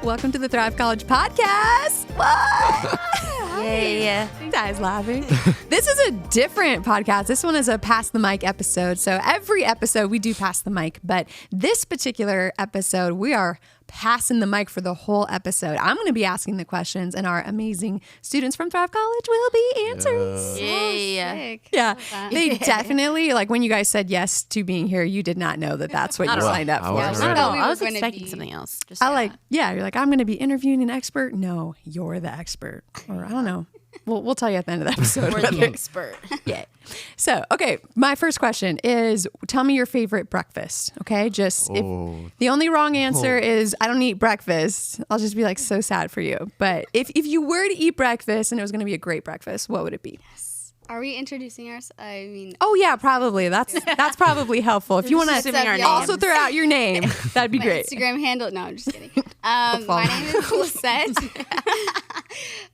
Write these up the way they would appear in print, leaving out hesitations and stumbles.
Welcome to the Thrive College Podcast. What? Yay. Ty's laughing. This is a different podcast. This one is a Pass the Mic episode. So every episode we do Pass the Mic, but this particular episode we are passing the mic for the whole episode. I'm going to be asking the questions, and our amazing students from Thrive College will be answering. Yay. Yeah, they definitely, like when you guys said yes to being here, you did not know that that's what you signed up for. I was expecting something else. You're like, I'm going to be interviewing an expert. No, you're the expert. Or I don't know. We'll tell you at the end of the episode. We're the expert. Yeah. So, okay, my first question is, tell me your favorite breakfast. Okay, if the only wrong answer is I don't eat breakfast, I'll just be like so sad for you. But if you were to eat breakfast and it was going to be a great breakfast, what would it be? Are we introducing ourselves? I mean, oh yeah, probably. That's probably helpful. If you want to also throw out your name, that'd be great. Instagram handle? No, I'm just kidding. My name is Lisette.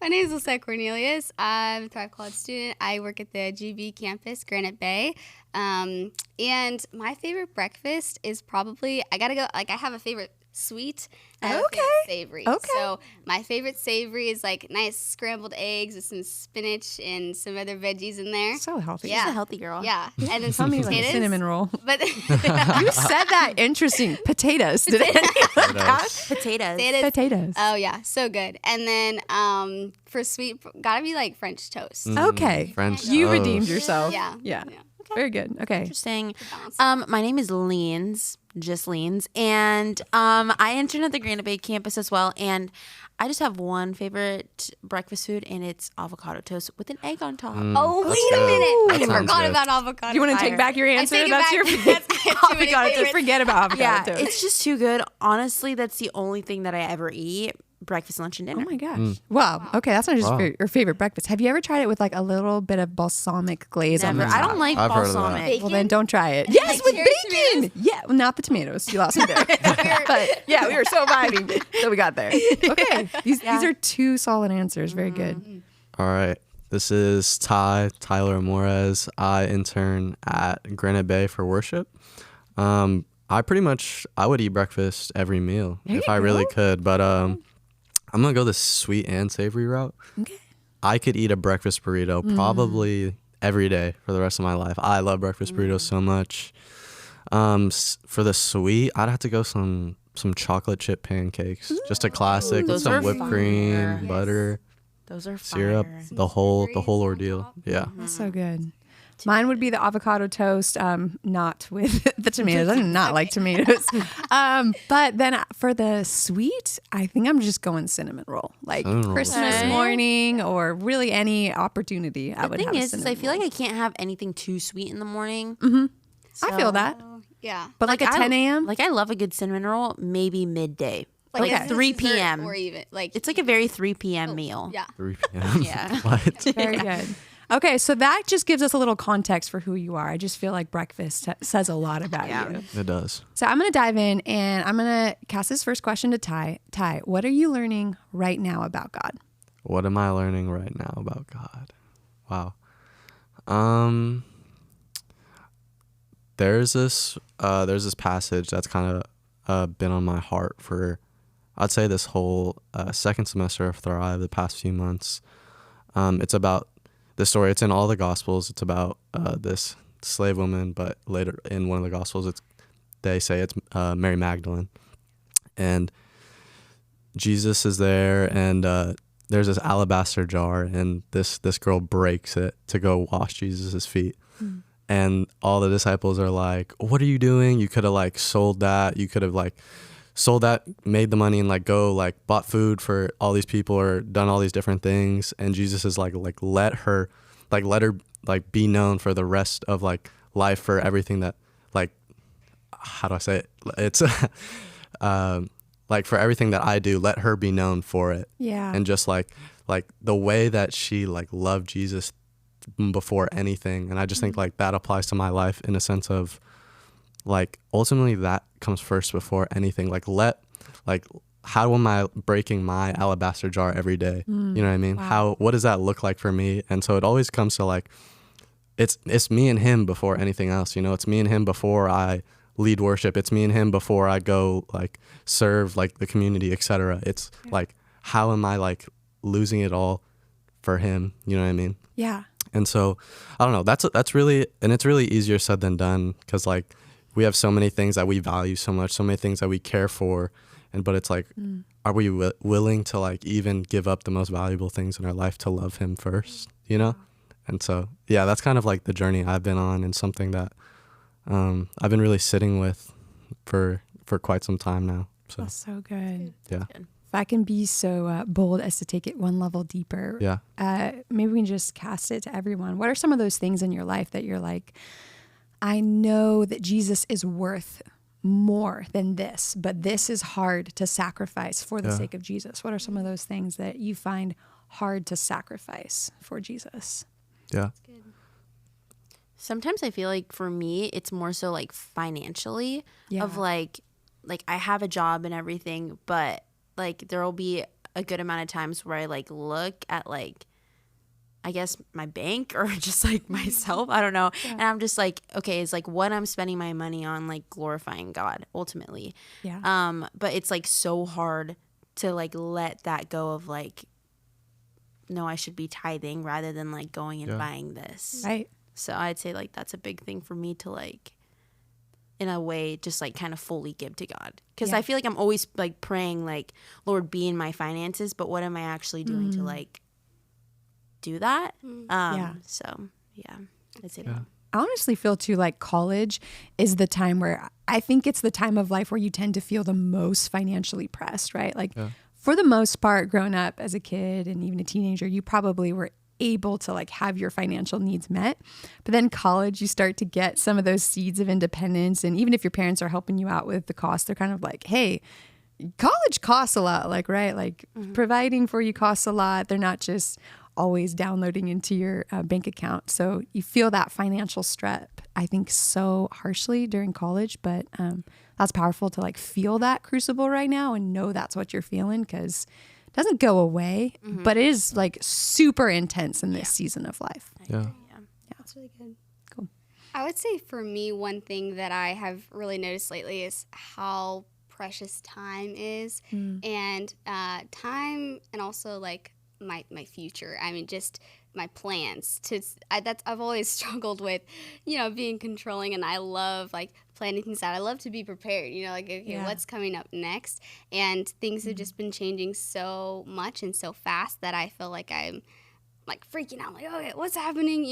My name is Lisette Cornelius. I'm a Thrive College student. I work at the GB campus, Granite Bay. And my favorite breakfast is probably, I have a favorite sweet and I have a favorite savory. Okay. So my favorite savory is like nice scrambled eggs with some spinach and some other veggies in there. So healthy. Yeah. She's a healthy girl. Yeah. And then Tell some me potatoes. like a cinnamon roll. But You said that interesting. Potatoes. Did anyone ask? Potatoes. Oh yeah, so good. And then for sweet, gotta be like French toast. Okay. French You toast. redeemed yourself. Yeah. Very good. Okay. Interesting. My name is Leens, just Leens, and I intern at the Granite Bay campus as well. And I just have one favorite breakfast food, and it's avocado toast with an egg on top. Oh, wait a minute! I That forgot sounds about avocado. You want to fire. take back your answer? take it That's back. your Yes, I have too many avocado toast. favorites. Forget about avocado Yeah, toast. it's just too good. Honestly, that's the only thing that I ever eat. Breakfast, lunch, and dinner. Oh my gosh. Wow. Okay, that's not just your favorite breakfast. Have you ever tried it with like a little bit of balsamic glaze on Never. the I top? don't like I've heard of that. balsamic. Well, then don't try it. Yes, with cherry bacon. Yeah, well, not the tomatoes. You lost me there. But yeah, we were so vibing. So we got there. Okay. These are two solid answers. Very good. All right. This is Tyler Amores. I intern at Granite Bay for worship. I would eat breakfast every meal if I really could, but I'm going to go the sweet and savory route. Okay. I could eat a breakfast burrito probably every day for the rest of my life. I love breakfast burritos so much. For the sweet, I'd have to go some chocolate chip pancakes. Just a classic with Those some are whipped fire. cream, butter, Those are syrup, fire. the whole ordeal. Yeah. That's so good. Mine would be the avocado toast, not with the tomatoes. I do not like tomatoes. But then for the sweet, I think I'm just going cinnamon roll. Like Cinnamon roll. Christmas Okay. morning or really any opportunity, I The would thing have a is, cinnamon I feel roll. like I can't have anything too sweet in the morning. I feel that. Yeah. But like at 10 a.m.? Like I love a good cinnamon roll, maybe midday. Like Like it's 3 dessert p.m. or even like It's like a very 3 p.m. meal. yeah. 3 p.m. Yeah. What? Very good. Okay, so that just gives us a little context for who you are. I just feel like breakfast says a lot about you. It does. So I'm going to dive in and I'm going to cast this first question to Ty. Ty, what are you learning right now about God? What am I learning right now about God? Wow. There's this passage that's kind of been on my heart for, I'd say, this whole second semester of Thrive, the past few months. It's about the story. It's in all the Gospels. It's about this slave woman, but later in one of the Gospels, they say it's Mary Magdalene, and Jesus is there, and there's this alabaster jar, and this girl breaks it to go wash Jesus' feet. And all the disciples are like, what are you doing? You could have like sold that. You could have like sold that, made the money, and like go like bought food for all these people or done all these different things. And Jesus is like let her like be known for the rest of like life for everything that, like, how do I say it? It's like for everything that I do, let her be known for it. Yeah. And just like the way that she like loved Jesus before anything. And I just think like that applies to my life in a sense of like ultimately that comes first before anything. How am I breaking my alabaster jar every day? You know what I mean? Wow. What does that look like for me? And so it always comes to like, it's me and him before anything else. You know, it's me and him before I lead worship. It's me and him before I go like serve like the community, etc. It's like, how am I like losing it all for him? You know what I mean? Yeah. And so I don't know. That's really, and it's really easier said than done, because like we have so many things that we value so much, so many things that we care for, but it's like, are we willing to like even give up the most valuable things in our life to love him first? You know? And so yeah, that's kind of like the journey I've been on, and something that I've been really sitting with for quite some time now. So That's so good. yeah. If I can be so bold as to take it one level deeper, maybe we can just cast it to everyone. What are some of those things in your life that you're like, I know that Jesus is worth more than this, but this is hard to sacrifice for the sake of Jesus? What are some of those things that you find hard to sacrifice for Jesus? Yeah. Sometimes I feel like for me, it's more so like financially of like I have a job and everything, but like there will be a good amount of times where I like look at like, I guess my bank or just like myself, I don't know. Yeah. And I'm just like, okay, it's like what I'm spending my money on, like glorifying God ultimately. Yeah. But it's like so hard to like let that go of like, no, I should be tithing rather than like going and buying this. Right. So I'd say like that's a big thing for me to like, in a way, just like kind of fully give to God. Because I feel like I'm always like praying like, Lord, be in my finances, but what am I actually doing to like do that? So yeah, I'd say that. I honestly feel too like college is the time where I think it's the time of life where you tend to feel the most financially pressed, right? Like for the most part, growing up as a kid and even a teenager, you probably were able to like have your financial needs met. But then college, you start to get some of those seeds of independence. And even if your parents are helping you out with the cost, they're kind of like, hey, college costs a lot, like, right? Like providing for you costs a lot. They're not just always downloading into your bank account. So you feel that financial stress, I think, so harshly during college. But that's powerful to like feel that crucible right now and know that's what you're feeling, because it doesn't go away, but it is like super intense in this season of life. Yeah. That's really good. Cool. I would say for me, one thing that I have really noticed lately is how precious time is, and time, and also like my future. I mean, just my plans. I've always struggled with, being controlling, and I love like planning things out. I love to be prepared. Like, okay, what's coming up next? And things have just been changing so much and so fast that I feel like I'm like freaking out, like, okay, what's happening?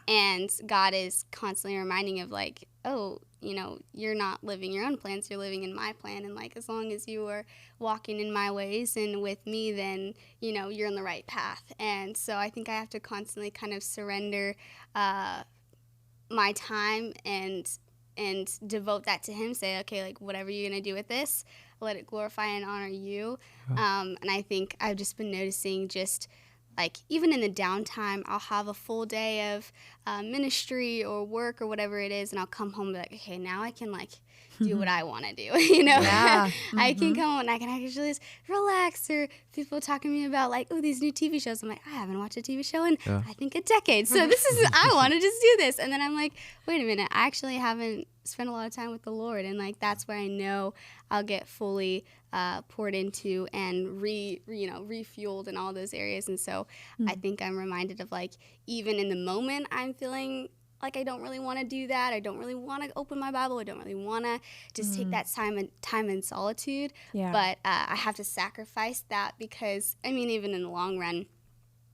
And God is constantly reminding of like, oh, you're not living your own plans, you're living in my plan. And like, as long as you are walking in my ways and with me, then, you're on the right path. And so I think I have to constantly kind of surrender my time and devote that to him. Say, okay, like whatever you're going to do with this, let it glorify and honor you. And I think I've just been noticing just like even in the downtime, I'll have a full day of ministry or work or whatever it is, and I'll come home and be like, okay, now I can like do what I want to do, I can come home and I can actually just relax. Or people talking to me about like, oh, these new TV shows. I'm like, I haven't watched a TV show in I think a decade, so this is I want to just do this. And then I'm like, wait a minute, I actually haven't spent a lot of time with the Lord, and like that's where I know I'll get fully poured into and refueled in all those areas. And so I think I'm reminded of like, even in the moment I'm feeling like I don't really want to do that, I don't really want to open my Bible, I don't really want to just take that time in solitude, but I have to sacrifice that, because I mean, even in the long run,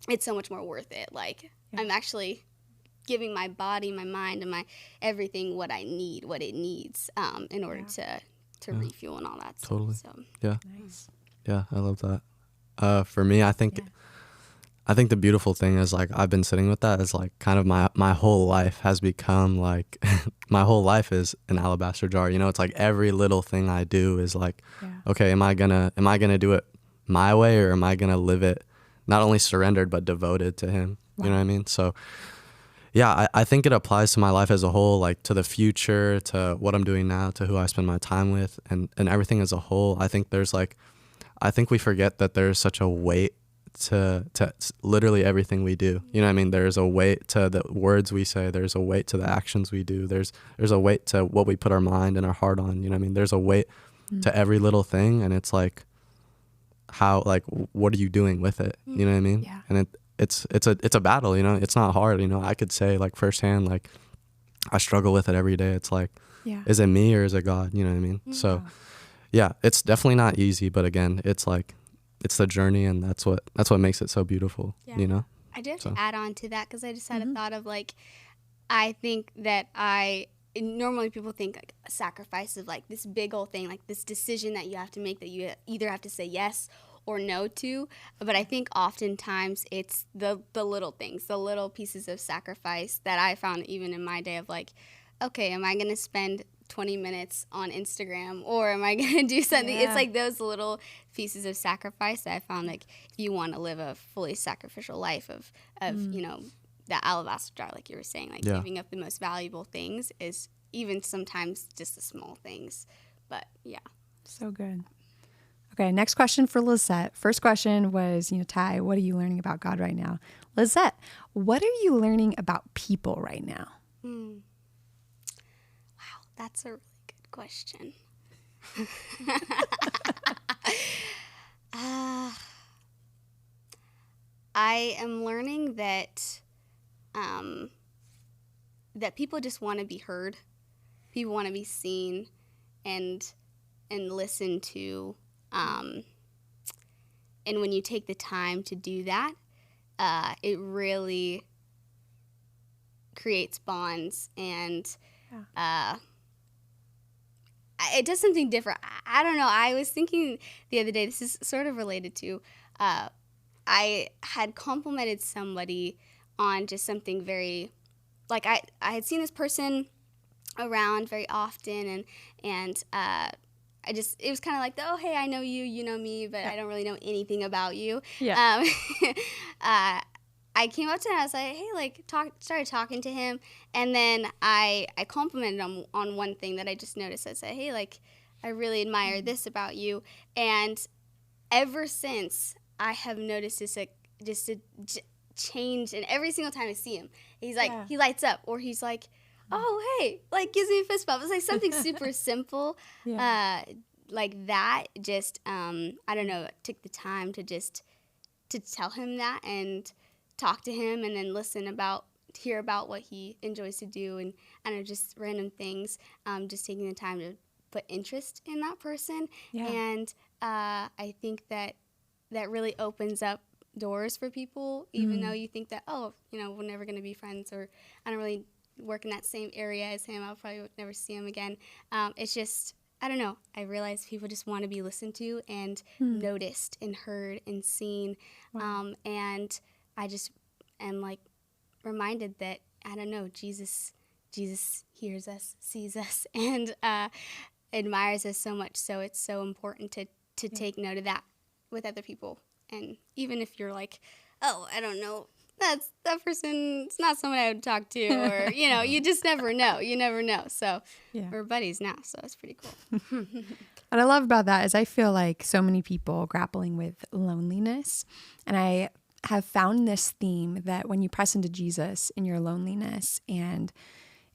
it's so much more worth it. Like I'm actually giving my body, my mind, and my everything what I need, what it needs in order to refuel and all that stuff. Totally. So. Yeah. Nice. Yeah, I love that. For me, I think the beautiful thing is like I've been sitting with that is like kind of my whole life has become like my whole life is an alabaster jar. It's like every little thing I do is like, okay, am I gonna do it my way, or am I gonna live it not only surrendered but devoted to him? Wow. You know what I mean? So yeah, I think it applies to my life as a whole, like to the future, to what I'm doing now, to who I spend my time with, and everything as a whole. I think we forget that there's such a weight to literally everything we do. You know what I mean? There's a weight to the words we say. There's a weight to the actions we do. There's a weight to what we put our mind and our heart on. You know what I mean? There's a weight to every little thing, and it's like, how, like, what are you doing with it? You know what I mean? Yeah. And it's a battle. You know, it's not hard. You know, I could say like firsthand, like, I struggle with it every day. It's like, is it me or is it God? You know what I mean? So yeah, it's definitely not easy, but again, it's like, it's the journey, and that's what makes it so beautiful. You know? I do have to add on to that, because I just had a thought of, like, I think that normally people think like a sacrifice of like this big old thing, like this decision that you have to make that you either have to say yes or no to. But I think oftentimes it's the little things, the little pieces of sacrifice that I found even in my day of like, okay, am I going to spend 20 minutes on Instagram, or am I going to do something? It's like those little pieces of sacrifice that I found, like, if you want to live a fully sacrificial life of you know, that alabaster jar, like you were saying, like giving up the most valuable things is even sometimes just the small things. But yeah. So good. Okay, next question for Lisette. First question was, you know, Ty, what are you learning about God right now? Lisette, what are you learning about people right now? Wow, that's a really good question. I am learning that that people just want to be heard. People want to be seen and listened to. And when you take the time to do that, it really creates bonds, and it does something different. I don't know. I was thinking the other day, this is sort of related to, I had complimented somebody on just something very, like I had seen this person around very often, and it was kind of like, oh, hey, I know you, you know me, but I don't really know anything about you. Yeah. I came up to him, I was like, hey, like, started talking to him, and then I complimented him on one thing that I just noticed. I said, hey, like, I really admire this about you, and ever since, I have noticed just a change, and every single time I see him, he's like, he lights up, or he's like, oh, hey, like, gives me a fist bump. It's like something super simple, like that, just, I don't know, took the time to tell him that, and talk to him, and then hear about what he enjoys to do, and I don't know, just random things, just taking the time to put interest in that person, and I think that really opens up doors for people, even though you think that, oh, you know, we're never going to be friends, or I don't really work in that same area as him, I'll probably never see him again. It's just, I don't know, I realize people just want to be listened to and noticed and heard and seen. And I just am like reminded that, I don't know, Jesus hears us, sees us, and admires us so much. So it's so important to take note of that with other people. And even if you're like, oh, I don't know, that person, it's not someone I would talk to, or, you know, you just never know. You never know. So we're buddies now, so it's pretty cool. What I love about that is I feel like so many people grappling with loneliness, and I have found this theme that when you press into Jesus in your loneliness,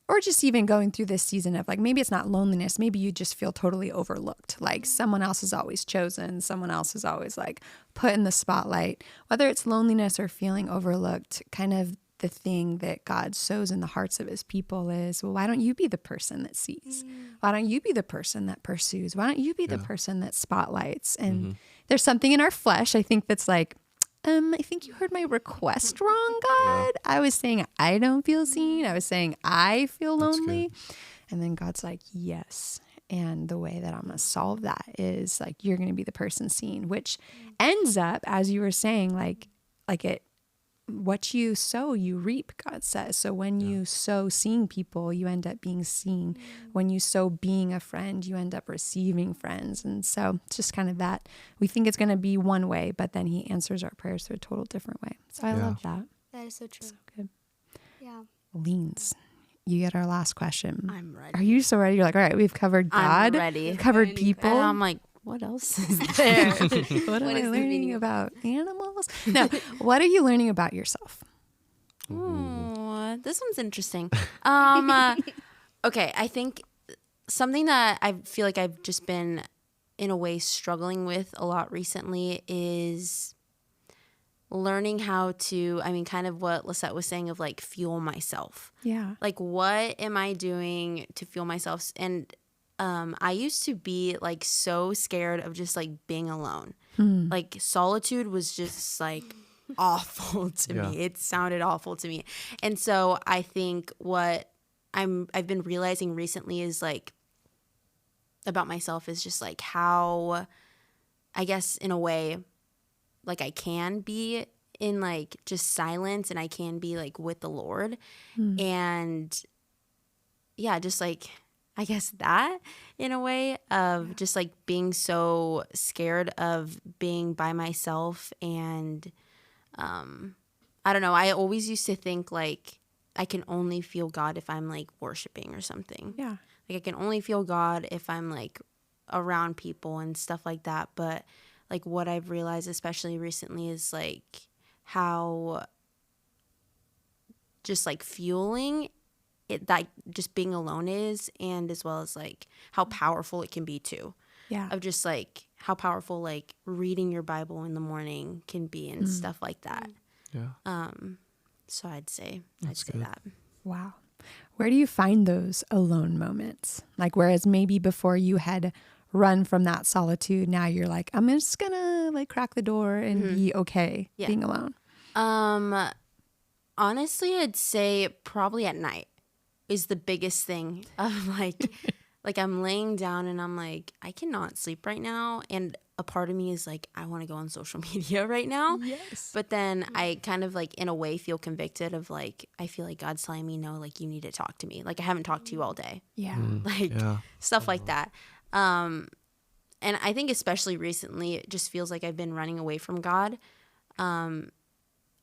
or just even going through this season of like, maybe it's not loneliness, maybe you just feel totally overlooked. Like someone else is always chosen. Someone else is always like put in the spotlight, whether it's loneliness or feeling overlooked. Kind of the thing that God sows in the hearts of his people is, well, why don't you be the person that sees? Why don't you be the person that pursues? Why don't you be the person that spotlights? And there's something in our flesh, I think, that's like, I think you heard my request wrong, God. I was saying I don't feel seen. I was saying I feel lonely. And then God's like, yes. And the way that I'm going to solve that is like, you're going to be the person seen, which ends up, as you were saying, like what you sow, you reap, God says. So when you sow seeing people, you end up being seen. When you sow being a friend, you end up receiving friends. And so it's just kind of that. We think it's going to be one way, but then he answers our prayers through a total different way. So I love that. That is so true. So good. Yeah. Leens, you get our last question. I'm ready. Are you so ready? You're like, all right, we've covered God. I'm ready. We've covered people. And I'm like what else is there? What am What I is the learning meaning? about animals? No, what are you learning about yourself? Ooh, this one's interesting. Okay, I think something that I feel like I've just been, in a way, struggling with a lot recently is learning how to, I mean, kind of what Lisette was saying of like fuel myself. Yeah. Like, what am I doing to fuel myself? And I used to be like so scared of just like being alone. Like, solitude was just like awful to me. It sounded awful to me. And so I think what I've been realizing recently is like about myself is just like how, I guess in a way, like I can be in like just silence and I can be like with the Lord. And yeah, just like, I guess that in a way of just like being so scared of being by myself. And I don't know, I always used to think like I can only feel God if I'm like worshiping or something. Yeah. Like I can only feel God if I'm like around people and stuff like that. But like what I've realized, especially recently, is like how just like fueling it, that just being alone is, and as well as like how powerful it can be too. Yeah. Of just like how powerful like reading your Bible in the morning can be and stuff like that. Yeah. So I'd say good. that. Wow. Where do you find those alone moments? Like, whereas maybe before you had run from that solitude, now you're like, I'm just gonna like crack the door and be okay being alone. Honestly, I'd say probably at night is the biggest thing of like, like I'm laying down and I'm like, I cannot sleep right now. And a part of me is like, I want to go on social media right now. Yes. But then I kind of like in a way feel convicted of like, I feel like God's telling me, no, like you need to talk to me. Like I haven't talked to you all day. Yeah. Like stuff like that. And I think especially recently, it just feels like I've been running away from God. And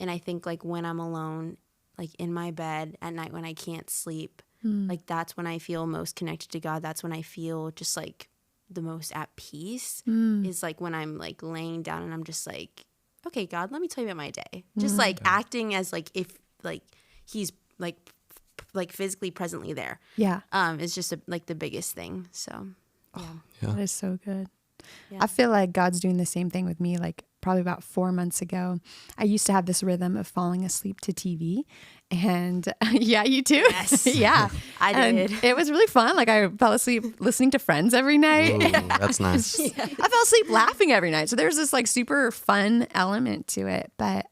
I think like when I'm alone, like in my bed at night when I can't sleep, like that's when I feel most connected to God. That's when I feel just like the most at peace is like when I'm like laying down and I'm just like, okay, God, let me tell you about my day. Just like acting as like if like he's like physically presently there. Yeah. Is just like the biggest thing. So yeah. That is so good. Yeah. I feel like God's doing the same thing with me. Like probably about 4 months ago, I used to have this rhythm of falling asleep to TV. And yeah, you too. Yes. Yeah. I did. And it was really fun. Like I fell asleep listening to Friends every night. Ooh, that's nice. I fell asleep laughing every night. So there's this like super fun element to it. But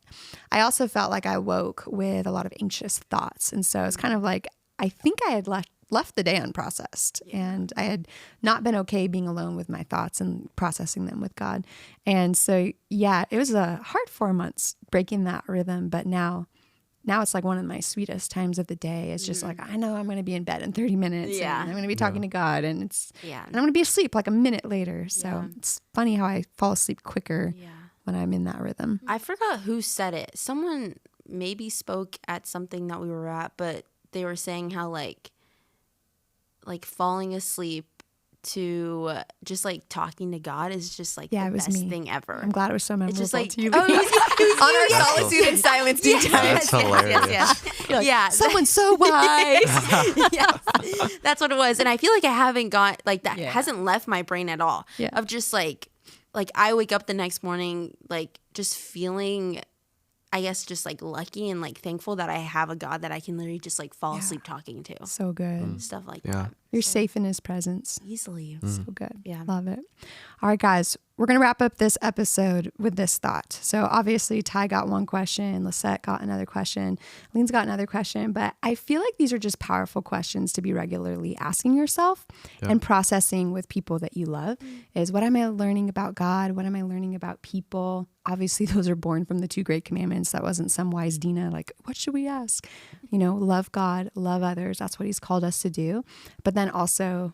I also felt like I woke with a lot of anxious thoughts. And so it's kind of like, I think I had left the day unprocessed, and I had not been okay being alone with my thoughts and processing them with God. And so, yeah, it was a hard 4 months breaking that rhythm. But now it's like one of my sweetest times of the day. It's just like, I know I'm going to be in bed in 30 minutes and I'm going to be talking to God, and and I'm going to be asleep like a minute later. So it's funny how I fall asleep quicker when I'm in that rhythm. I forgot who said it. Someone maybe spoke at something that we were at, but they were saying how like falling asleep to just like talking to God is just like the best thing ever. I'm glad it was so memorable It's just like, to you. oh, it was on our you. solitude and silence tea time. That's hilarious. You're like, Yeah. someone's so wise. Yes, that's what it was. And I feel like I haven't got like that hasn't left my brain at all. Yeah. Of just like I wake up the next morning like just feeling, I guess, just like lucky and like thankful that I have a God that I can literally just like fall asleep talking to. So good. Stuff like that. You're safe in his presence. Easily. So good. Yeah. Love it. All right, guys, we're going to wrap up this episode with this thought. So obviously Ty got one question, Lisette got another question, Lean's got another question, but I feel like these are just powerful questions to be regularly asking yourself and processing with people that you love is, what am I learning about God? What am I learning about people? Obviously those are born from the 2 great commandments. That wasn't some wise Dina, like, what should we ask? You know, love God, love others. That's what he's called us to do. But then also,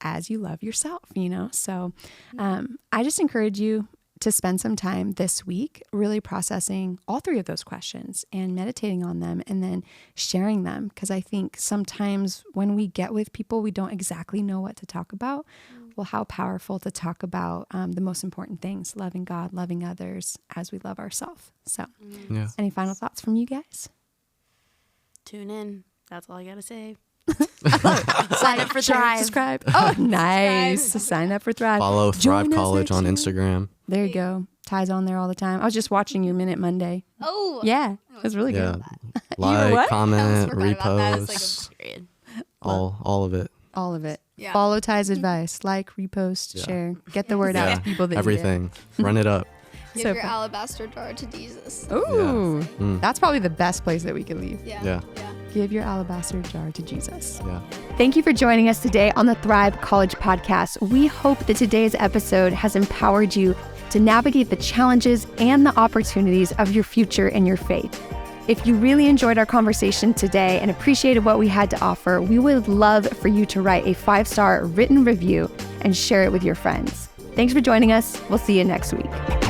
as you love yourself, you know? So I just encourage you to spend some time this week really processing all 3 of those questions and meditating on them and then sharing them. Because I think sometimes when we get with people, we don't exactly know what to talk about. Well, how powerful to talk about the most important things, loving God, loving others as we love ourselves. So Yeah. any final thoughts from you guys? Tune in. That's all I got to say. Sign up for Thrive. Subscribe. Oh, nice. Sign up for Thrive. Follow Thrive Join us College next on year. Instagram. There you go. Ty's on there all the time. I was just watching your Minute Monday. Oh. Yeah, it was really Yeah. good. Like, what? comment, forgot about that. It's like repost, Period. all of it. All of it. Yeah. Follow Ty's advice. Like, repost, Yeah. share. Get the word out Yeah. to people that Everything. Run it up. Give So your fun. alabaster jar to Jesus. need it. Ooh, Mm. that's probably the best place that we could leave. Yeah. Yeah. Give your alabaster jar to Jesus. Yeah. Thank you for joining us today on the Thrive College podcast. We hope that today's episode has empowered you to navigate the challenges and the opportunities of your future and your faith. If you really enjoyed our conversation today and appreciated what we had to offer, we would love for you to write a 5-star written review and share it with your friends. Thanks for joining us. We'll see you next week.